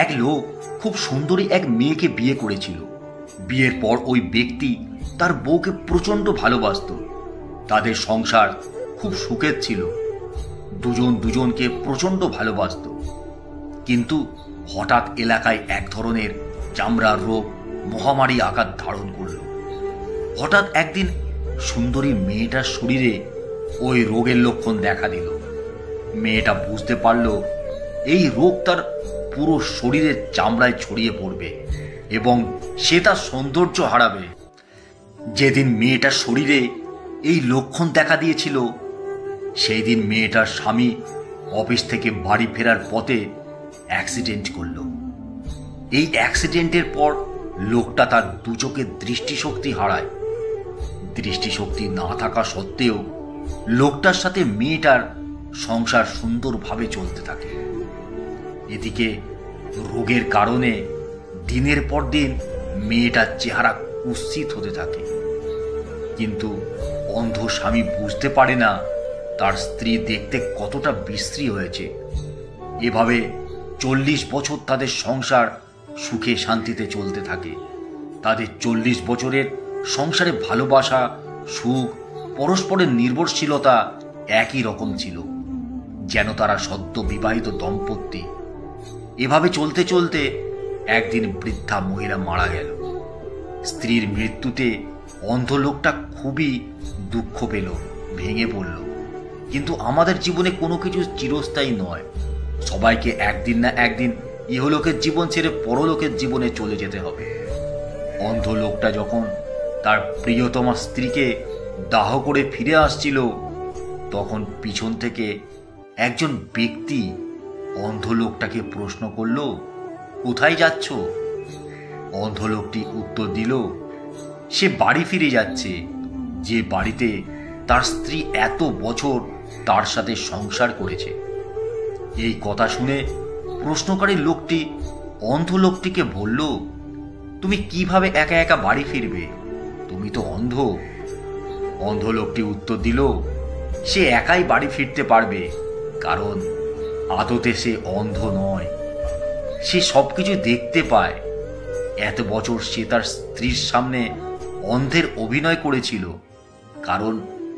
এক লোক খুব সুন্দরী এক মেয়েকে বিয়ে করেছিল। বিয়ের পর ওই ব্যক্তি তার বউকে প্রচণ্ড ভালোবাসত। তাদের সংসার খুব সুখের ছিল, দুজন দুজনকে প্রচণ্ড ভালোবাসত। কিন্তু হঠাৎ এলাকায় এক ধরনের চামড়ার রোগ মহামারী আকার ধারণ করল। হঠাৎ একদিন সুন্দরী মেয়েটার শরীরে ওই রোগের লক্ষণ দেখা দিল। মেয়েটা বুঝতে পারল এই রোগ তার পুরো শরীরের চামড়ায় ছড়িয়ে পড়বে এবং সে তার সৌন্দর্য হারাবে। যেদিন মেয়েটার শরীরে এই লক্ষণ দেখা দিয়েছিল সেই দিন মেয়েটার স্বামী অফিস থেকে বাড়ি ফেরার পথে অ্যাক্সিডেন্ট করল। এই অ্যাক্সিডেন্টের পর লোকটা তার দু চোখের দৃষ্টিশক্তি হারায়। দৃষ্টিশক্তি না থাকা সত্ত্বেও লোকটার সাথে মেয়েটার সংসার সুন্দরভাবে চলতে থাকে। এদিকে রোগের কারণে দিনের পর দিন মেয়েটার চেহারা কুৎসিত হতে থাকে। কিন্তু অন্ধ স্বামী বুঝতে পারে না তার স্ত্রী দেখতে কতটা বিশ্রী হয়েছে। এভাবে 40 বছর তাদের সংসার সুখে শান্তিতে চলতে থাকে। তাদের 40 বছরের সংসারে ভালোবাসা, সুখ, পরস্পরের নির্ভরশীলতা একই রকম ছিল, যেন তারা সদ্য বিবাহিত দম্পতি। এভাবে চলতে চলতে একদিন বৃদ্ধা মহিলা মারা গেল। স্ত্রীর মৃত্যুতে অন্ধ লোকটা খুবই দুঃখ পেল, ভেঙে পড়ল। কিন্তু আমাদের জীবনে কোনো কিছু চিরস্থায়ী নয়। সবাইকে একদিন না একদিন ইহলোকের জীবন ছেড়ে পরলোকের জীবনে চলে যেতে হবে। অন্ধ লোকটা যখন তার প্রিয়তমা স্ত্রীকে দাহ করে ফিরে আসছিল তখন পিছন থেকে একজন ব্যক্তি অন্ধ লোকটাকে প্রশ্ন করল, কোথায় যাচ্ছ? অন্ধ লোকটি উত্তর দিল, সে বাড়ি ফিরে যাচ্ছে, যে বাড়িতে তার স্ত্রী এত বছর তার সাথে সংসার করেছে। এই কথা শুনে প্রশ্নকারী লোকটি অন্ধ লোকটিকে বলল, তুমি কিভাবে একা একা বাড়ি ফিরবে? তুমি তো অন্ধ। অন্ধ লোকটি উত্তর দিল, সে একাই বাড়ি ফিরতে পারবে, কারণ আদতে সে অন্ধ নয়, সে সবকিছু দেখতে পায়। এত বছর সে তার স্ত্রীর সামনে অন্ধের অভিনয় করেছিল, কারণ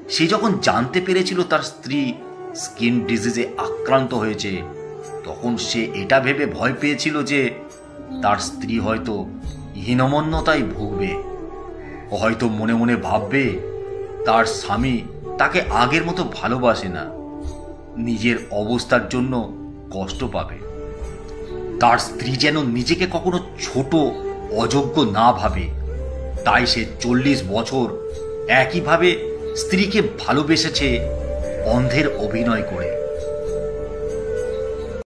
সে যখন জানতে পেরেছিল তার স্ত্রী স্কিন ডিজিজে আক্রান্ত হয়েছে তখন সে এটা ভেবে ভয় পেয়েছিল যে তার স্ত্রী হয়তো হীনমন্যতায় ভুগবে। হয়তো মনে মনে ভাববে তার স্বামী তাকে আগের মতো ভালোবাসে না, নিজের অবস্থার জন্য কষ্ট পাবে। তার স্ত্রী যেন নিজেকে কখনো ছোট, অযোগ্য না ভাবে, তাই সে 40 বছর একইভাবে স্ত্রীকে ভালোবেসেছে অন্ধের অভিনয় করে।